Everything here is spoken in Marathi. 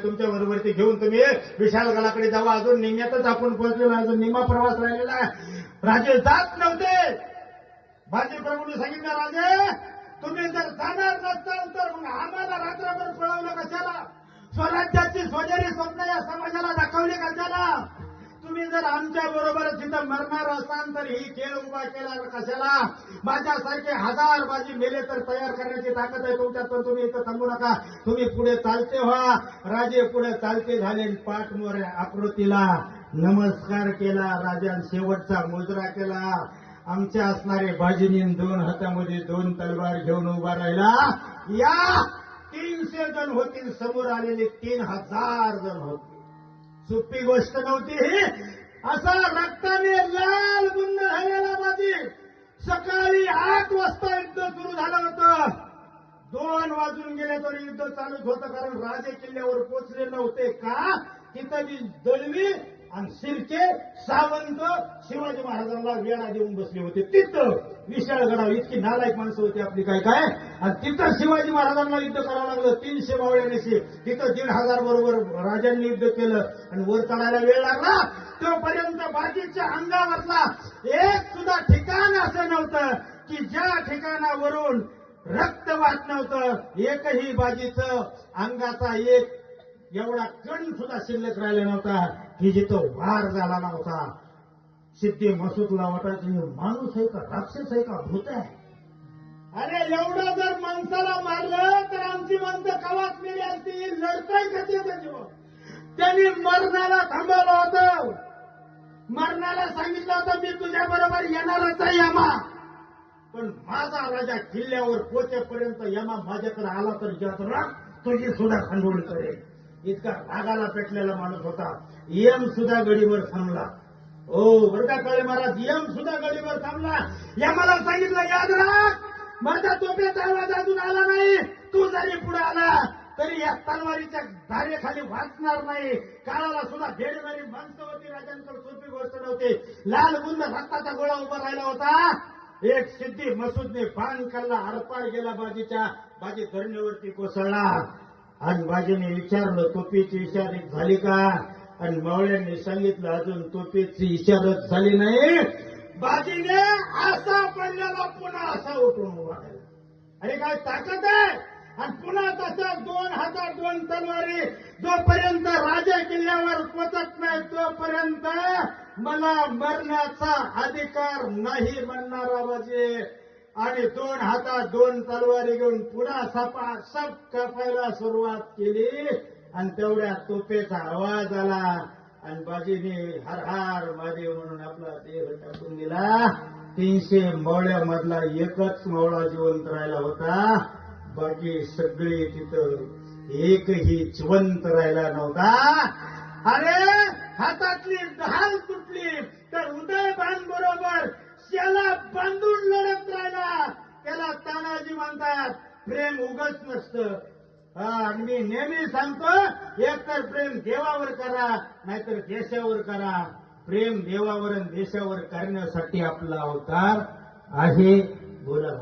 तुमच्या बरोबर ते घेऊन तुम्ही विशाळगडाकडे जावा. अजून निम्यातच आपण पोहोचलेलो, अजून निम्मा प्रवास राहिलेला आहे. राजे जात नव्हते. बाजी प्रभूंनी सांगितलं, राजे तुम्ही जर जाणार नसताल तर मग आम्हाला रात्रभर पळवलं कशाला? स्वराज्याची सोनेरी स्वप्न या समाजाला दाखवली कशाला? तुम्ही जर आमच्या बरोबर तिथं मरणार असाल तर ही खेळ उभा केला कशाला? माझ्यासारखे हजार बाजी मेले तर तयार करण्याची ताकद आहे तुमच्यात, पण तुम्ही इथं थांबू नका. तुम्ही पुढे चालते व्हा. राजे पुढे चालते झाले. पाठमोऱ्या आकृतीला नमस्कार केला. राजाने शेवटचा मुजरा केला. आमच्या असणारे बाजीनी 2 हातामध्ये 2 तलवार घेऊन उभा राहिला. या 300 जण होतील, समोर आलेले 3000 जण होते. सोपी गोष्ट नव्हती ही. असा रक्ताने लाल बुंद झालेला बाजी. सकाळी 8 वाजता युद्ध सुरू झालं होतं. 2 वाजून गेले तरी युद्ध चालूच होतं, कारण राजे किल्ल्यावर पोचले नव्हते का? तिथं बी दळवी आणि शिर्के सावंत शिवाजी महाराजांना वेळा देऊन बसले होते. तिथं विशाळगडावर इतकी नालायक माणसं होती आपली काय काय. आणि तिथं शिवाजी महाराजांना युद्ध करावं लागलं 300 मावळ्यानेशी. तिथं 1500 बरोबर राजांनी युद्ध केलं आणि वर चढायला वेळ लागला. तोपर्यंत बाजीच्या अंगावरला एक सुद्धा ठिकाण असं नव्हतं की ज्या ठिकाणावरून रक्त वाहत नव्हतं. एकही बाजीचं अंगाचा एक एवढा कण सुद्धा शिल्लक राहिला नव्हता की जिथं वार झाला नव्हता. सिद्धी मसूदला वाटायचं माणूस आहे का, राक्षस आहे का, भूत आहे? अरे एवढं जर माणसाला मारलं तर आमची माणसं कवाच मेली असती. लढताय कधी जीवन. त्यांनी मरणाला थांबवलं होतं. मरणाला सांगितलं होतं मी तुझ्या बरोबर येणारच आहे यमा, पण माझा राजा किल्ल्यावर पोचेपर्यंत यमा माझ्याकडे आला तर यात्रा तुझी सुद्धा खंडोळी करेल. इतका रागाला पेटलेला माणूस होता. यम सुद्धा गडीवर थांबला. ओ बरं का काळे महाराज, यम सुद्धा गडीवर थांबला. यमाला सांगितलं याद राख, माझ्या तोफेचा आवाज अजून आला नाही. तू जरी पुढे आला तरी या तलवारीच्या धारेखाली वाचणार नाही. काळाला सुद्धा भेडणारी माणसं होती. राजांकडे सोपी गोष्ट नव्हती. लाल बुंद रक्ताचा गोळा उभा राहिला होता. एक सिद्धी मसूदने बाण खाल्ला, आरपार गेला बाजीच्या. बाजी धरणीवरती कोसळला आणि बाजीने विचारलं तोफीची इशारत झाली का? आणि मावळ्यांनी सांगितलं अजून तोफीची इशारत झाली नाही. बाजीने असा पडलेला पुन्हा असा उठून उभा राहिला. अरे काय ताकद आहे. आणि पुन्हा तसा 2 हातात 2 तलवारी. जोपर्यंत राजा किल्ल्यावर पोचत नाही तोपर्यंत मला मरण्याचा अधिकार नाही म्हणणारा बाजी. आणि 2 हातात 2 तलवारी घेऊन पुन्हा सपासप कापायला सुरुवात केली. आणि तेवढ्या तोफेचा आवाज आला आणि बाजीने हर हर महादेव म्हणून आपला देह टाकून दिला. 300 मावळ्यामधला एकच मावळा जिवंत राहिला होता. बाकी सगळे तिथं एकही जिवंत राहिला नव्हता. अरे हातातली ढाल तुटली तर उदयभान बरोबर त्याला बांधून लढत राहिला. त्याला तानाजी म्हणतात. प्रेम उगच नसतं. आणि मी नेहमी सांगतो एकतर प्रेम देवावर करा नाहीतर देशावर करा. प्रेम देवावर आणि देशावर करण्यासाठी आपला अवतार आहे. बोला.